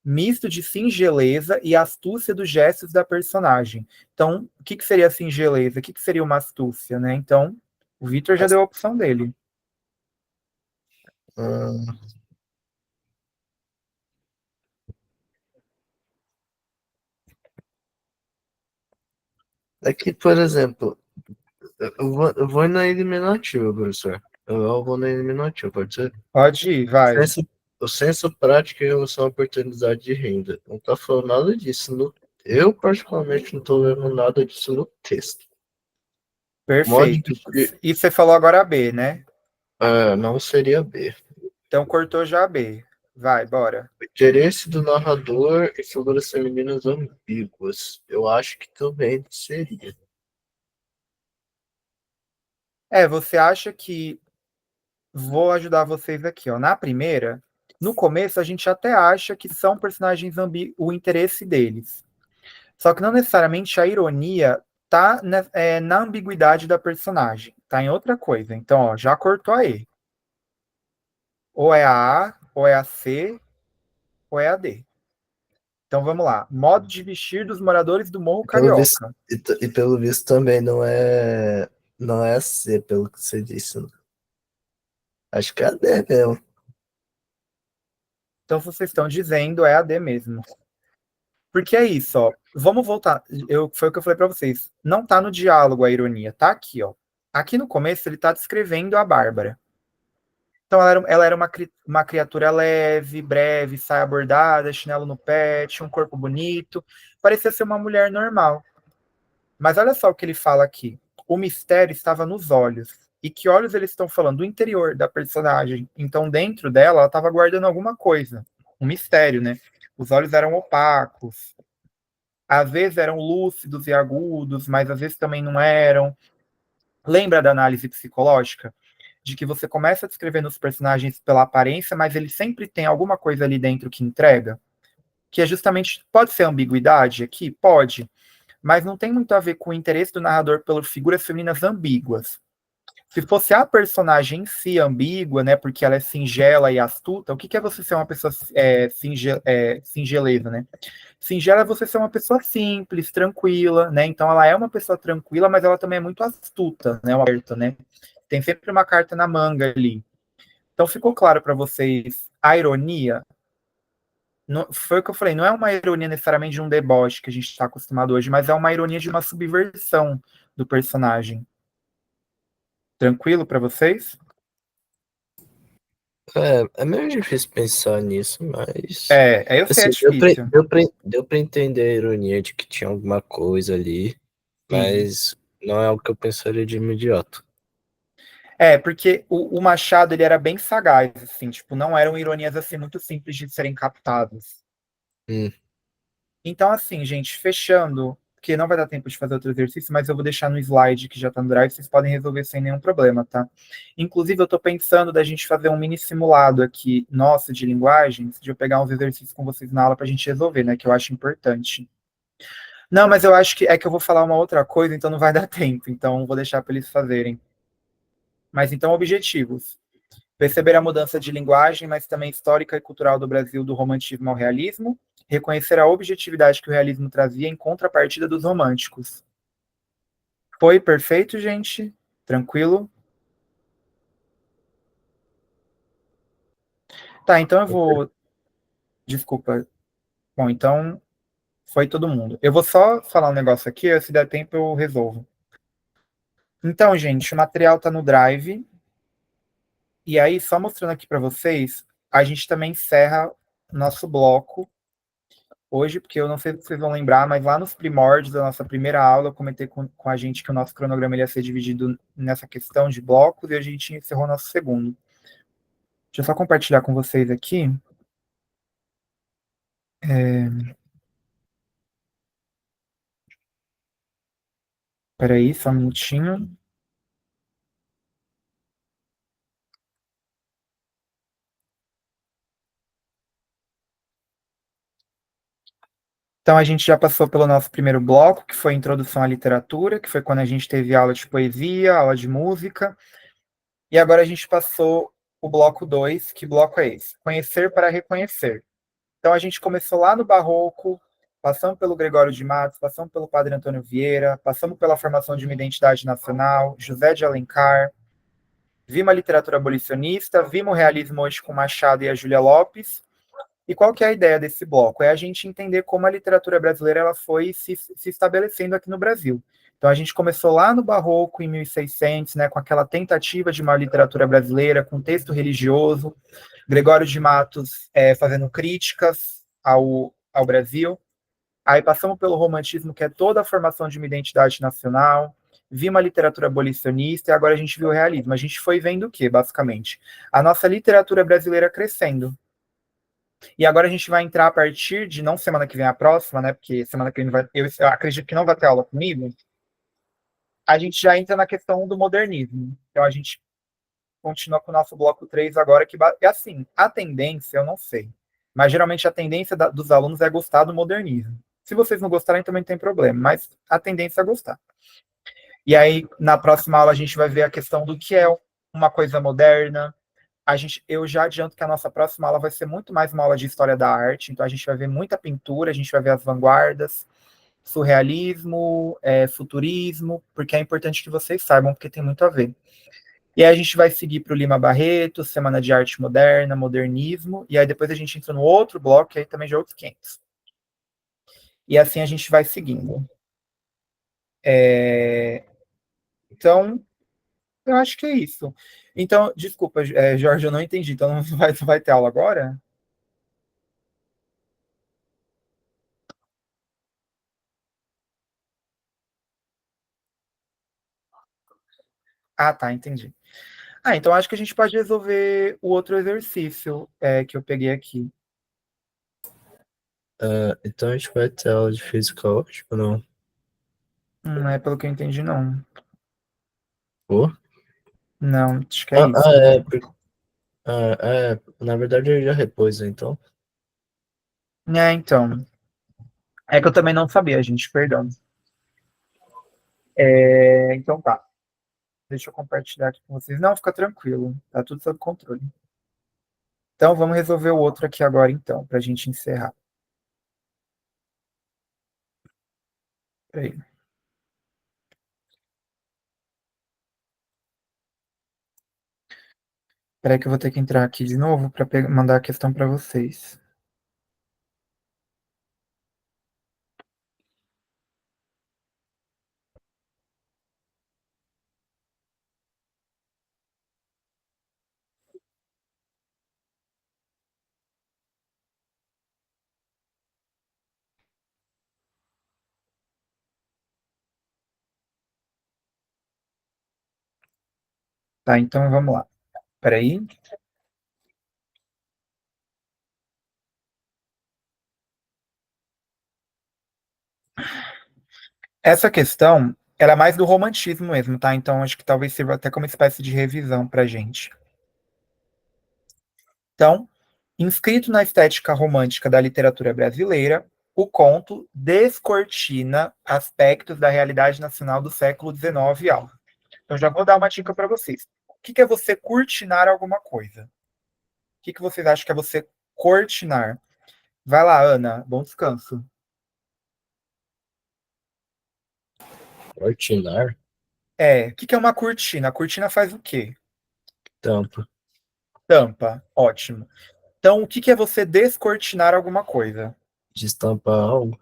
Speaker 1: Misto de singeleza e astúcia dos gestos da personagem. Então, o que seria singeleza? O que seria uma astúcia, né? Então, o Vitor já deu a opção dele.
Speaker 2: ah, é que, por exemplo, eu vou na eliminativa, professor. Eu vou na eliminativa, pode ser?
Speaker 1: Pode ir, vai.
Speaker 2: O senso prático em relação à oportunidade de renda. Não tá falando nada disso. Eu, particularmente, não tô vendo nada disso no texto. Modo
Speaker 1: Perfeito.
Speaker 2: de.
Speaker 1: E você falou agora a B, né?
Speaker 2: Não seria B.
Speaker 1: Então cortou já a B. Vai, bora.
Speaker 2: O interesse do narrador em figuras femininas ambíguas. Eu acho que também seria.
Speaker 1: Você acha que. Vou ajudar vocês aqui, ó. Na primeira, no começo, a gente até acha que são personagens o interesse deles. Só que não necessariamente a ironia tá na ambiguidade da personagem, tá em outra coisa. Então, ó, já cortou a E. Ou é a A, ou é a C, ou é a D. Então vamos lá. Modo de vestir dos moradores do Morro
Speaker 2: Pelo visto,
Speaker 1: Carioca.
Speaker 2: e pelo visto também não é C, pelo que você disse. Acho que é a D mesmo.
Speaker 1: Então, se vocês estão dizendo, é a D mesmo. Porque é isso, ó. Vamos voltar. Foi o que eu falei para vocês. Não tá no diálogo a ironia, tá aqui, ó. Aqui no começo ele tá descrevendo a Bárbara. Então ela era uma criatura leve, breve, saia bordada, chinelo no pé, tinha um corpo bonito, parecia ser uma mulher normal. Mas olha só o que ele fala aqui. O mistério estava nos olhos. E que olhos eles estão falando? Do interior da personagem. Então, dentro dela, ela estava guardando alguma coisa. Um mistério, né? Os olhos eram opacos. Às vezes eram lúcidos e agudos, mas às vezes também não eram. Lembra da análise psicológica? De que você começa a descrever nos personagens pela aparência, mas ele sempre tem alguma coisa ali dentro que entrega? Que é justamente. Pode ser ambiguidade aqui? Pode, mas não tem muito a ver com o interesse do narrador por figuras femininas ambíguas. Se fosse a personagem em si ambígua, né, porque ela é singela e astuta, o que é você ser uma pessoa singeleza, né? Singela é você ser uma pessoa simples, tranquila, né? Então ela é uma pessoa tranquila, mas ela também é muito astuta, né? Aberta, né? Tem sempre uma carta na manga ali. Então ficou claro para vocês a ironia? Não, foi o que eu falei, não é uma ironia necessariamente de um deboche que a gente está acostumado hoje, mas é uma ironia de uma subversão do personagem. Tranquilo para vocês?
Speaker 2: É meio difícil pensar nisso, mas.
Speaker 1: Eu sei, é
Speaker 2: Assim,
Speaker 1: difícil.
Speaker 2: deu pra entender a ironia de que tinha alguma coisa ali,
Speaker 1: Sim.
Speaker 2: mas não é algo que eu pensaria de imediato.
Speaker 1: É, porque o Machado, ele era bem sagaz, assim, tipo, não eram ironias, assim, muito simples de serem captadas.
Speaker 2: Hum.
Speaker 1: Então, assim, gente, fechando, porque não vai dar tempo de fazer outro exercício, mas eu vou deixar no slide que já tá no Drive, vocês podem resolver sem nenhum problema, tá? Inclusive, eu tô pensando da gente fazer um mini simulado aqui, nosso, de linguagens, de eu pegar uns exercícios com vocês na aula pra gente resolver, né, que eu acho importante. Não, mas eu acho que é que eu vou falar uma outra coisa, então não vai dar tempo, então vou deixar para eles fazerem. Mas então, objetivos. Perceber a mudança de linguagem, mas também histórica e cultural do Brasil do romantismo ao realismo, reconhecer a objetividade que o realismo trazia em contrapartida dos românticos. Foi perfeito, gente? Tranquilo? Tá, então eu vou. Desculpa. Bom, então foi todo mundo. Eu vou só falar um negócio aqui, se der tempo eu resolvo. Então, gente, o material tá no Drive. E aí, só mostrando aqui para vocês, a gente também encerra nosso bloco hoje, porque eu não sei se vocês vão lembrar, mas lá nos primórdios da nossa primeira aula, eu comentei com a gente que o nosso cronograma ia ser dividido nessa questão de blocos, e a gente encerrou nosso segundo. Deixa eu só compartilhar com vocês aqui. Peraí, só um minutinho. Então, a gente já passou pelo nosso primeiro bloco, que foi a introdução à literatura, que foi quando a gente teve aula de poesia, aula de música, e agora a gente passou o bloco 2. Que bloco é esse? Conhecer para reconhecer. Então a gente começou lá no Barroco, passamos pelo Gregório de Matos, passamos pelo Padre Antônio Vieira, passamos pela formação de uma identidade nacional, José de Alencar, vimos a literatura abolicionista, vimos o realismo hoje com Machado e a Júlia Lopes. E qual que é a ideia desse bloco? É a gente entender como a literatura brasileira ela foi se estabelecendo aqui no Brasil. Então a gente começou lá no Barroco, em 1600, né, com aquela tentativa de uma literatura brasileira, com texto religioso, Gregório de Matos fazendo críticas ao Brasil. Aí passamos pelo romantismo, que é toda a formação de uma identidade nacional. Vimos a literatura abolicionista e agora a gente viu o realismo. A gente foi vendo o quê, basicamente? A nossa literatura brasileira crescendo. E agora a gente vai entrar a partir de, não semana que vem a próxima, né? Porque semana que vem eu acredito que não vai ter aula comigo. A gente já entra na questão do modernismo. Então a gente continua com o nosso bloco 3 agora, que é assim, a tendência, eu não sei. Mas geralmente a tendência dos alunos é gostar do modernismo. Se vocês não gostarem, também não tem problema, mas a tendência é gostar. E aí, na próxima aula, a gente vai ver a questão do que é uma coisa moderna. Eu já adianto que a nossa próxima aula vai ser muito mais uma aula de história da arte, então a gente vai ver muita pintura, a gente vai ver as vanguardas, surrealismo, futurismo, porque é importante que vocês saibam, porque tem muito a ver. E aí a gente vai seguir para o Lima Barreto, Semana de Arte Moderna, Modernismo, e aí depois a gente entra no outro bloco, que aí também já é outros 500. E assim a gente vai seguindo. Então, eu acho que é isso. Então, desculpa, Jorge, eu não entendi. Então, não vai ter aula agora? Ah, tá, entendi. Ah, então acho que a gente pode resolver o outro exercício que eu peguei aqui.
Speaker 2: Então a gente vai ter aula de física hoje, ou não?
Speaker 1: Não é pelo que eu entendi, não.
Speaker 2: Pô?
Speaker 1: Não, acho que é
Speaker 2: Ah,
Speaker 1: isso
Speaker 2: ah,
Speaker 1: mesmo.
Speaker 2: na verdade eu já repus, então.
Speaker 1: Então. É que eu também não sabia, gente, perdão. Então tá. Deixa eu compartilhar aqui com vocês. Não, fica tranquilo. Tá tudo sob controle. Então vamos resolver o outro aqui agora, então, pra gente encerrar. Peraí. Peraí que eu vou ter que entrar aqui de novo para mandar a questão para vocês. Tá, então vamos lá. Peraí. Essa questão, ela é mais do romantismo mesmo, tá? Então acho que talvez sirva até como espécie de revisão pra gente. Então, inscrito na estética romântica da literatura brasileira, o conto descortina aspectos da realidade nacional do século XIX algo. Então, já vou dar uma dica para vocês. O que é você cortinar alguma coisa? O que vocês acham que é você cortinar? Vai lá, Ana, bom descanso.
Speaker 2: Cortinar?
Speaker 1: O que é uma cortina? A cortina faz o quê?
Speaker 2: Tampa.
Speaker 1: Tampa, ótimo. Então, o que é você descortinar alguma coisa?
Speaker 2: Destampar algo.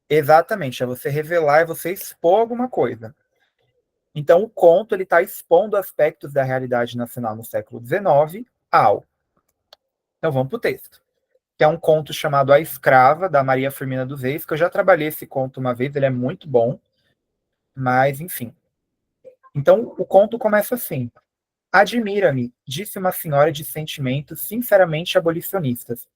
Speaker 1: Exatamente, é você revelar, é você expor alguma coisa. Então, o conto ele está expondo aspectos da realidade nacional no século XIX ao. Então, vamos para o texto. Que é um conto chamado A Escrava, da Maria Firmina dos Reis, que eu já trabalhei esse conto uma vez, ele é muito bom, mas enfim. Então, o conto começa assim. Admira-me, disse uma senhora de sentimentos sinceramente abolicionistas.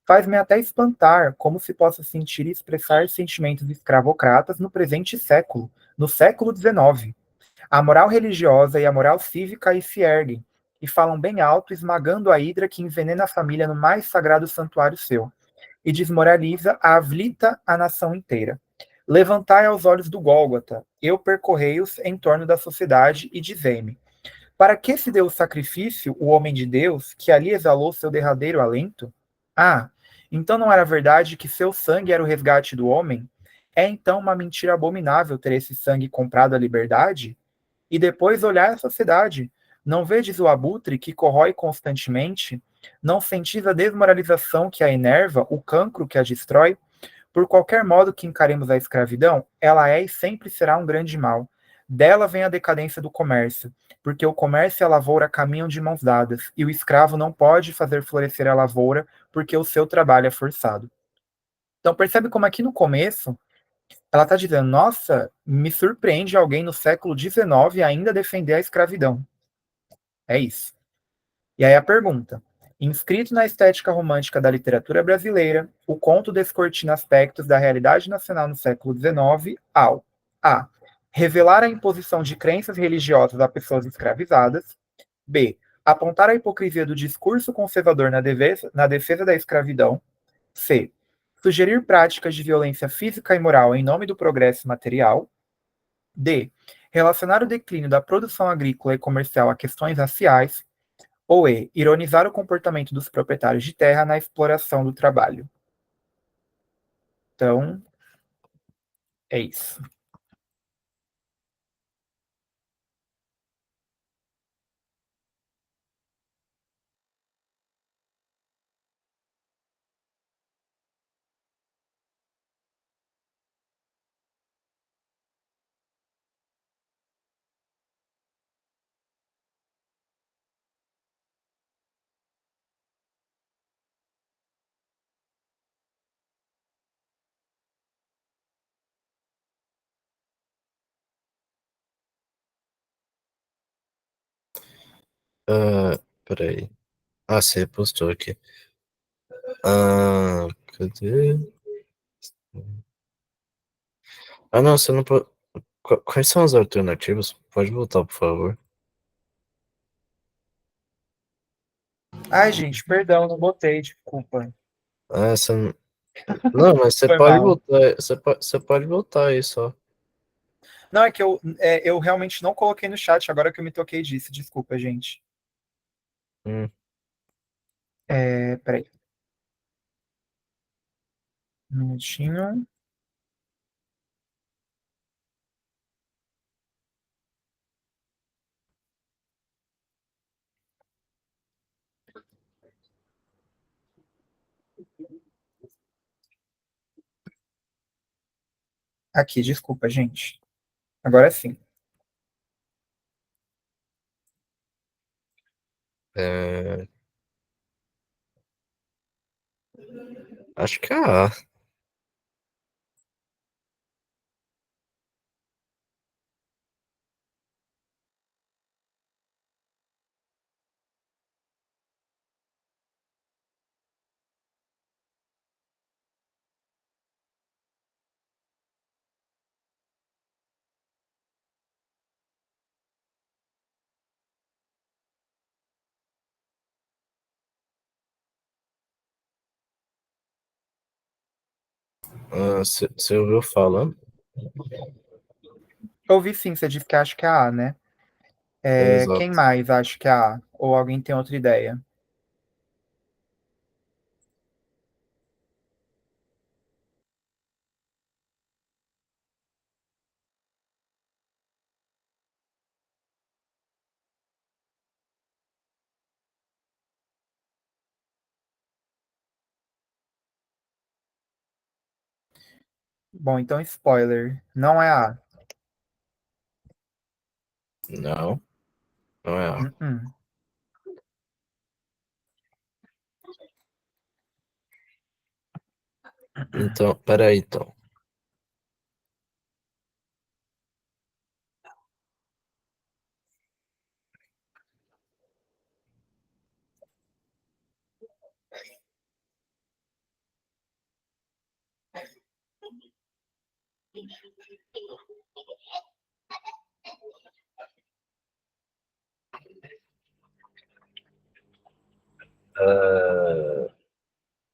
Speaker 1: Faz-me até espantar como se possa sentir e expressar sentimentos escravocratas no presente século, no século XIX. A moral religiosa e a moral cívica aí se erguem, e falam bem alto, esmagando a hidra que envenena a família no mais sagrado santuário seu, e desmoraliza a aflita a nação inteira. Levantai aos olhos do Gólgota, eu percorrei-os em torno da sociedade, e dizei-me, para que se deu o sacrifício, o homem de Deus, que ali exalou seu derradeiro alento? Ah, então não era verdade que seu sangue era o resgate do homem? É então uma mentira abominável ter esse sangue comprado à liberdade? E depois olhar a sociedade. Não vedes o abutre que corrói constantemente? Não sentis a desmoralização que a enerva, o cancro que a destrói? Por qualquer modo que encaremos a escravidão, ela é e sempre será um grande mal. Dela vem a decadência do comércio, porque o comércio e a lavoura caminham de mãos dadas, e o escravo não pode fazer florescer a lavoura, porque o seu trabalho é forçado. Então percebe como aqui no começo ela está dizendo, nossa, me surpreende alguém no século XIX ainda defender a escravidão. É isso. E aí a pergunta. Inscrito na estética romântica da literatura brasileira, o conto descortina aspectos da realidade nacional no século XIX ao A. Revelar a imposição de crenças religiosas a pessoas escravizadas. B. Apontar a hipocrisia do discurso conservador na defesa da escravidão. C. Sugerir práticas de violência física e moral em nome do progresso material. D. Relacionar o declínio da produção agrícola e comercial a questões raciais. Ou E. Ironizar o comportamento dos proprietários de terra na exploração do trabalho. Então, é isso.
Speaker 2: Peraí. Ah, você postou aqui. Ah, cadê? Ah, não, você não pode. Quais são as alternativas? Pode voltar, por favor.
Speaker 1: Ai, gente, perdão, não botei, desculpa.
Speaker 2: Ah, essa não. Não, mas você
Speaker 1: Foi
Speaker 2: pode
Speaker 1: mal.
Speaker 2: voltar. Você pode voltar aí só.
Speaker 1: Não, é que eu realmente não coloquei no chat, agora que eu me toquei disso. Desculpa, gente.
Speaker 2: Hum.
Speaker 1: Peraí. Um minutinho. Aqui, desculpa, gente. Agora sim.
Speaker 2: É, acho que é A. Você ouviu falando?
Speaker 1: Eu ouvi sim, você disse que acha que é A, né? Quem
Speaker 2: Exato.
Speaker 1: mais acha que é A? Ou alguém tem outra ideia? Bom, então spoiler. Não é A.
Speaker 2: Não, não é A.
Speaker 1: Uh-uh.
Speaker 2: Então, peraí, então.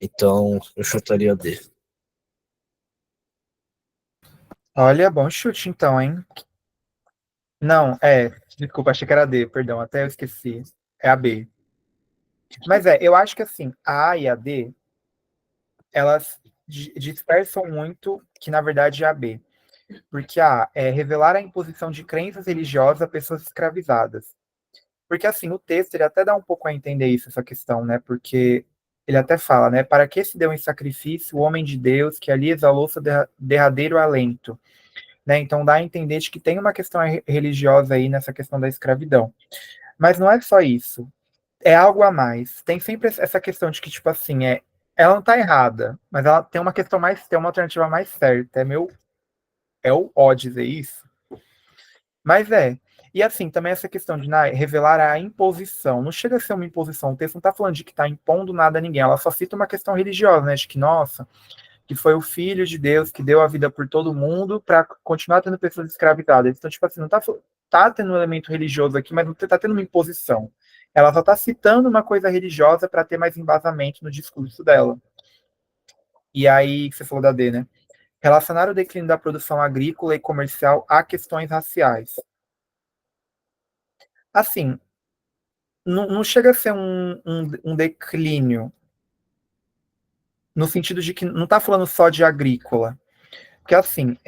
Speaker 2: Então, eu chutaria D.
Speaker 1: Olha, bom chute então, hein? Não, desculpa, achei que era D, perdão, até eu esqueci. É a B. Mas eu acho que assim, a A e a D, elas dispersam muito que na verdade é a B. Porque A é revelar a imposição de crenças religiosas a pessoas escravizadas. Porque assim, o texto ele até dá um pouco a entender isso, essa questão, né? Porque ele até fala, né? Para que se deu em sacrifício o homem de Deus que ali exalou seu derradeiro alento, né? Então dá a entender de que tem uma questão religiosa aí nessa questão da escravidão. Mas não é só isso. É algo a mais. Tem sempre essa questão de que, tipo assim, ela não tá errada, mas ela tem uma questão mais, tem uma alternativa mais certa. É o ó dizer isso. Mas E assim, também essa questão de revelar a imposição. Não chega a ser uma imposição. O texto não está falando de que está impondo nada a ninguém. Ela só cita uma questão religiosa, né? De que, nossa, que foi o Filho de Deus que deu a vida por todo mundo para continuar tendo pessoas escravizadas. Então, tipo assim, não tá tendo um elemento religioso aqui, mas não tá tendo uma imposição. Ela só está citando uma coisa religiosa para ter mais embasamento no discurso dela. E aí, que você falou da D, né? Relacionar o declínio da produção agrícola e comercial a questões raciais. Assim, não chega a ser um declínio, no sentido de que não está falando só de agrícola. Porque, assim,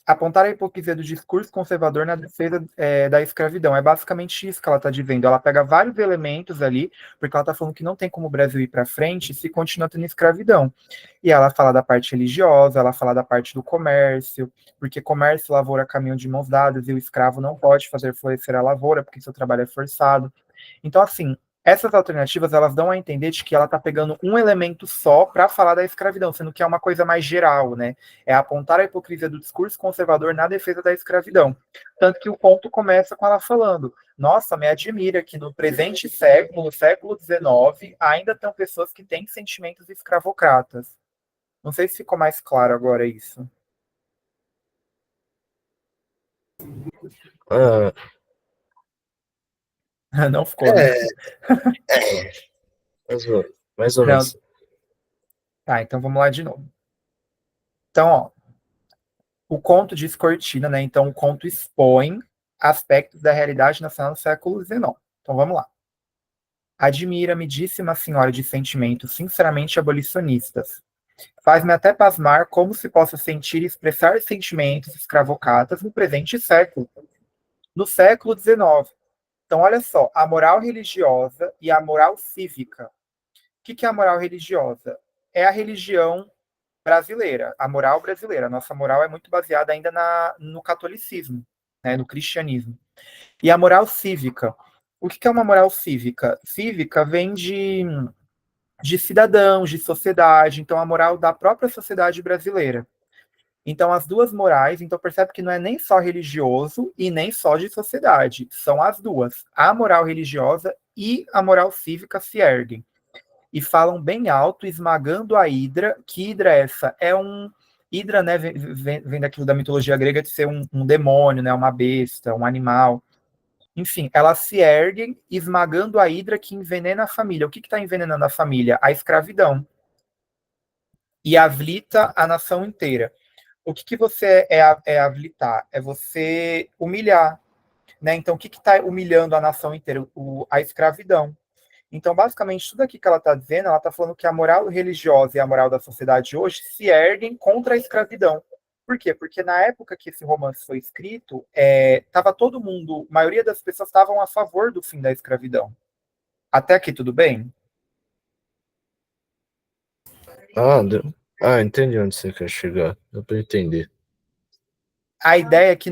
Speaker 1: apontar a hipocrisia do discurso conservador na defesa da escravidão. É basicamente isso que ela está dizendo. Ela pega vários elementos ali, porque ela está falando que não tem como o Brasil ir para frente se continua tendo escravidão. E ela fala da parte religiosa, ela fala da parte do comércio, porque comércio e lavoura caminham de mãos dadas e o escravo não pode fazer florescer a lavoura, porque seu trabalho é forçado. Então, assim, essas alternativas elas dão a entender de que ela está pegando um elemento só para falar da escravidão, sendo que é uma coisa mais geral, né? É apontar a hipocrisia do discurso conservador na defesa da escravidão. Tanto que o conto começa com ela falando: nossa, me admira que no presente século, no século XIX, ainda tem pessoas que têm sentimentos escravocratas. Não sei se ficou mais claro agora isso.
Speaker 2: Ah,
Speaker 1: Não ficou, né?
Speaker 2: é, mais ou
Speaker 1: Não.
Speaker 2: menos.
Speaker 1: Tá, então vamos lá de novo. Então, ó, o conto diz cortina, né? Então, o conto expõe aspectos da realidade nacional do século XIX. Então, vamos lá. Admira-me, disse uma senhora de sentimentos sinceramente abolicionistas. Faz-me até pasmar como se possa sentir e expressar sentimentos escravocatas no presente século, no século XIX. Então, olha só, a moral religiosa e a moral cívica. O que é a moral religiosa? É a religião brasileira, a moral brasileira. A nossa moral é muito baseada ainda no catolicismo, né, no cristianismo. E a moral cívica. O que é uma moral cívica? Cívica vem de cidadãos, de sociedade, então a moral da própria sociedade brasileira. Então, as duas morais, então percebe que não é nem só religioso e nem só de sociedade, são as duas. A moral religiosa e a moral cívica se erguem e falam bem alto, esmagando a Hidra. Que Hidra é essa? Hidra, né, vem daquilo da mitologia grega de ser um demônio, né, uma besta, um animal. Enfim, elas se erguem, esmagando a Hidra que envenena a família. O que está envenenando a família? A escravidão. e habilita a nação inteira. O que você é habilitar? É você humilhar, né? Então, o que está humilhando a nação inteira? A escravidão. Então, basicamente, tudo aqui que ela está dizendo, ela está falando que a moral religiosa e a moral da sociedade hoje se erguem contra a escravidão. Por quê? Porque na época que esse romance foi escrito, estava todo mundo, a maioria das pessoas estavam a favor do fim da escravidão. Até aqui tudo bem?
Speaker 2: Entendi onde você quer chegar. Dá pra entender.
Speaker 1: A ideia é que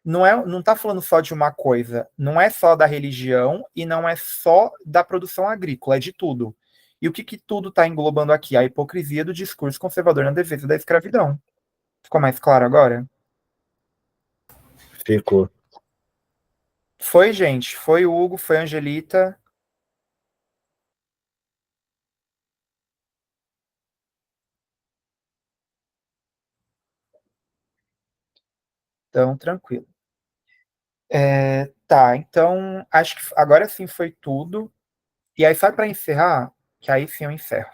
Speaker 1: não está falando só de uma coisa, não é só da religião e não é só da produção agrícola, é de tudo. E o que tudo está englobando aqui? A hipocrisia do discurso conservador na defesa da escravidão. Ficou mais claro agora?
Speaker 2: Ficou.
Speaker 1: Foi, gente. Foi o Hugo, foi a Angelita. Então, tranquilo. Tá, então, acho que agora sim foi tudo. E aí, só para encerrar, que aí sim eu encerro.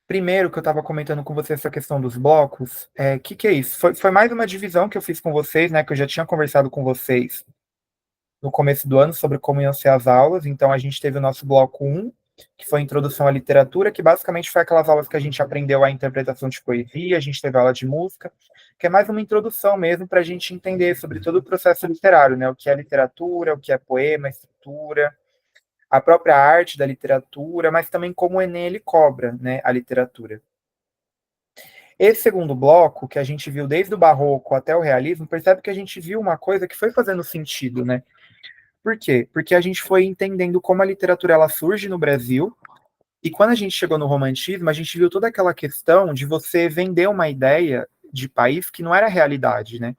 Speaker 1: Primeiro, que eu estava comentando com você essa questão dos blocos, que é isso? Foi mais uma divisão que eu fiz com vocês, né? Que eu já tinha conversado com vocês no começo do ano sobre como iam ser as aulas. Então, a gente teve o nosso bloco um, que foi a Introdução à Literatura, que basicamente foi aquelas aulas que a gente aprendeu a interpretação de poesia, a gente teve aula de música, que é mais uma introdução mesmo para a gente entender sobre todo o processo literário, né? O que é literatura, o que é poema, estrutura, a própria arte da literatura, mas também como o Enem ele cobra, né, a literatura. Esse segundo bloco, que a gente viu desde o barroco até o realismo, percebe que a gente viu uma coisa que foi fazendo sentido, né? Por quê? Porque a gente foi entendendo como a literatura ela surge no Brasil, e quando a gente chegou no romantismo, a gente viu toda aquela questão de você vender uma ideia de país que não era realidade, né?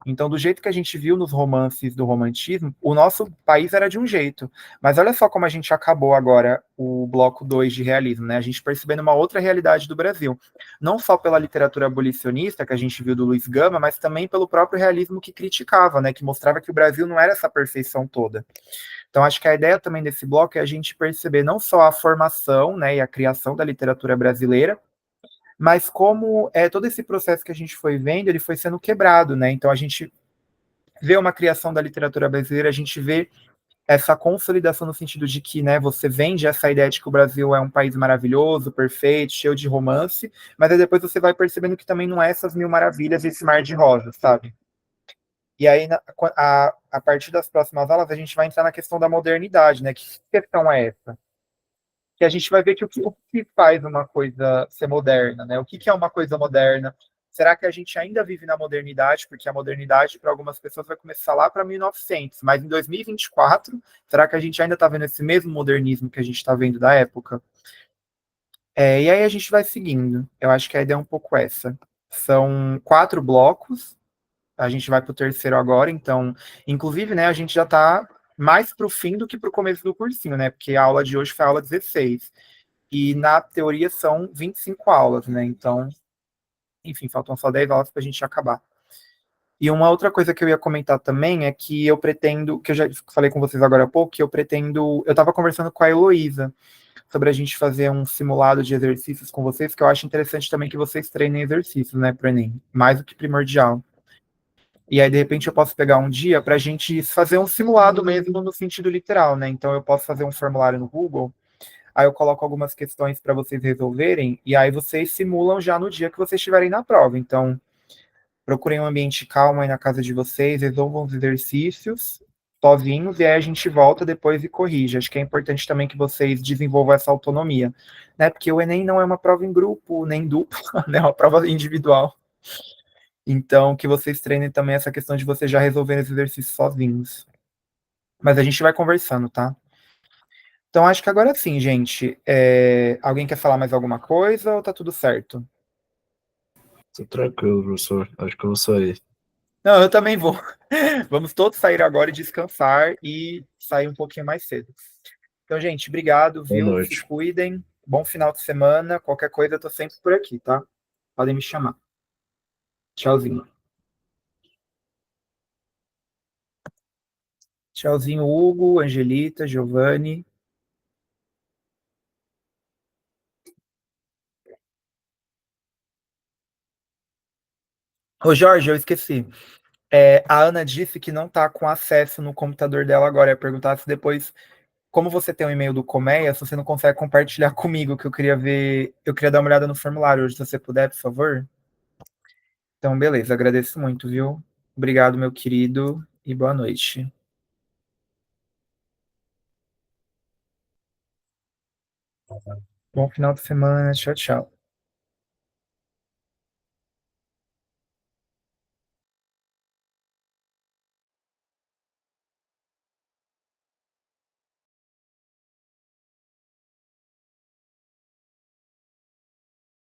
Speaker 1: Então, do jeito que a gente viu nos romances do romantismo, o nosso país era de um jeito. Mas olha só como a gente acabou agora o bloco 2 de realismo, né? A gente percebendo uma outra realidade do Brasil. Não só pela literatura abolicionista que a gente viu do Luiz Gama, mas também pelo próprio realismo que criticava, né? Que mostrava que o Brasil não era essa perfeição toda. Então, acho que a ideia também desse bloco é a gente perceber não só a formação, né, e a criação da literatura brasileira, mas como todo esse processo que a gente foi vendo, ele foi sendo quebrado, né? Então, a gente vê uma criação da literatura brasileira, a gente vê essa consolidação no sentido de que, né, você vende essa ideia de que o Brasil é um país maravilhoso, perfeito, cheio de romance, mas aí depois você vai percebendo que também não é essas mil maravilhas, esse mar de rosas, sabe? E aí, a partir das próximas aulas, a gente vai entrar na questão da modernidade, né? Que questão é essa? Que a gente vai ver que o que faz uma coisa ser moderna, né? O que é uma coisa moderna? Será que a gente ainda vive na modernidade? Porque a modernidade, para algumas pessoas, vai começar lá para 1900, mas em 2024, será que a gente ainda está vendo esse mesmo modernismo que a gente está vendo da época? E aí a gente vai seguindo. Eu acho que a ideia é um pouco essa. São 4 blocos, a gente vai para o terceiro agora, então, inclusive, né, a gente já está mais para o fim do que para o começo do cursinho, né? Porque a aula de hoje foi a aula 16. E na teoria são 25 aulas, né? Então, enfim, faltam só 10 aulas para a gente acabar. E uma outra coisa que eu ia comentar também é que eu pretendo, que eu já falei com vocês agora há pouco, que eu pretendo. Eu estava conversando com a Heloísa sobre a gente fazer um simulado de exercícios com vocês, que eu acho interessante também que vocês treinem exercícios, né, para o Enem, mais do que primordial. E aí, de repente, eu posso pegar um dia para a gente fazer um simulado mesmo no sentido literal, né? Então, eu posso fazer um formulário no Google. Aí eu coloco algumas questões para vocês resolverem, e aí vocês simulam já no dia que vocês estiverem na prova. Então, procurem um ambiente calmo aí na casa de vocês, resolvam os exercícios sozinhos, e aí a gente volta depois e corrige. Acho que é importante também que vocês desenvolvam essa autonomia, né? Porque o Enem não é uma prova em grupo, nem dupla, né? É uma prova individual. Então, que vocês treinem também essa questão de vocês já resolverem os exercícios sozinhos. Mas a gente vai conversando, tá? Então, acho que agora sim, gente. Alguém quer falar mais alguma coisa ou tá tudo certo?
Speaker 2: Tô tranquilo, professor. Acho que eu vou sair.
Speaker 1: Não, eu também vou. Vamos todos sair agora e descansar e sair um pouquinho mais cedo. Então, gente, obrigado,
Speaker 2: Boa
Speaker 1: viu? Se
Speaker 2: noite.
Speaker 1: cuidem. Bom final de semana. Qualquer coisa, eu tô sempre por aqui, tá? Podem me chamar. Tchauzinho. Tchauzinho, Hugo, Angelita, Giovanni. Ô, Jorge, eu esqueci. A Ana disse que não está com acesso no computador dela agora. Ia perguntar se depois, como você tem o e-mail do Colmeia, se você não consegue compartilhar comigo, que eu queria ver, eu queria dar uma olhada no formulário hoje, se você puder, por favor. Então, beleza, agradeço muito, viu? Obrigado, meu querido, e boa noite. Bom final de semana, tchau, tchau.